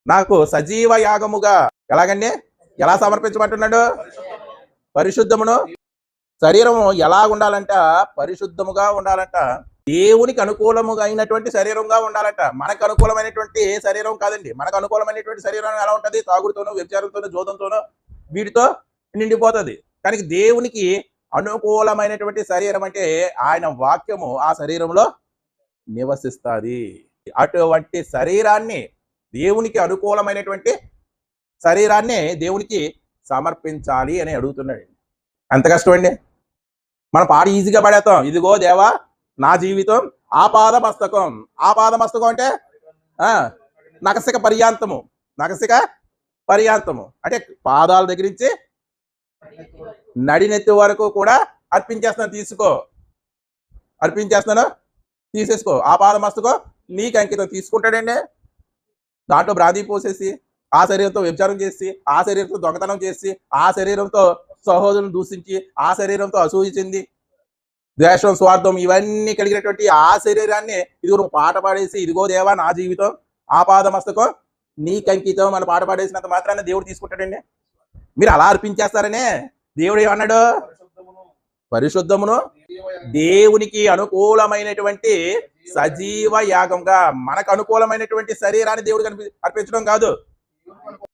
నాకు సజీవ యాగముగా ఎలాగండి ఎలా సమర్పించమంటున్నాడు? పరిశుద్ధమును. శరీరము ఎలా ఉండాలంట? పరిశుద్ధముగా ఉండాలంట. దేవునికి అనుకూలముగా అయినటువంటి శరీరంగా ఉండాలంట. మనకు అనుకూలమైనటువంటి శరీరం కాదండి. మనకు అనుకూలమైనటువంటి శరీరం ఎలా ఉంటది? తాగుడుతోనూ, వ్యభిచారంతోనూ, జోదంతోనూ వీటితో నిండిపోతది. కానీ దేవునికి అనుకూలమైనటువంటి శరీరం అంటే ఆయన వాక్యము ఆ శరీరంలో నివసిస్తాది. అటువంటి శరీరాన్ని దేవునికి అనుకూలమైనటువంటి శరీరాన్ని దేవునికి సమర్పించాలి అని అడుగుతున్నాడు. ఎంత కష్టం అండి. మనం పాట ఈజీగా పడేస్తాం. ఇదిగో దేవా నా జీవితం ఆపాద మస్తకం. ఆపాద మస్తకం అంటే నకసిక పర్యాంతము. నకసిక పర్యాంతము అంటే పాదాల దగ్గర నుంచి నడినెత్తి వరకు కూడా అర్పించేస్తాను, తీసుకో. అర్పించేస్తాను, తీసేసుకో. ఆపాద మస్తకం నీకు అంకితం. తీసుకుంటాడండి. దాంట్లో బ్రాంతి పోసేసి, ఆ శరీరంతో వ్యభిచారం చేసి, ఆ శరీరంతో దొంగతనం చేసి, ఆ శరీరంతో సహోదరులను దూషించి, ఆ శరీరంతో అసూయ చెంది, ద్వేషం, స్వార్థం ఇవన్నీ కలిగినటువంటి ఆ శరీరాన్ని ఇదిగో పాట పాడేసి, ఇదిగో దేవా నా జీవితం ఆపాద మస్తకం నీకు అంకితం మన పాట పాడేసినంత మాత్రాన్ని దేవుడు తీసుకుంటాడండి. మీరు అలా అర్పించేస్తారనే దేవుడు ఏమన్నాడు? పరిశుద్ధమును దేవునికి అనుకూలమైనటువంటి సజీవ యాగంగా. మనకు అనుకూలమైనటువంటి శరీరాన్ని దేవుడికి అర్పించడం కాదు.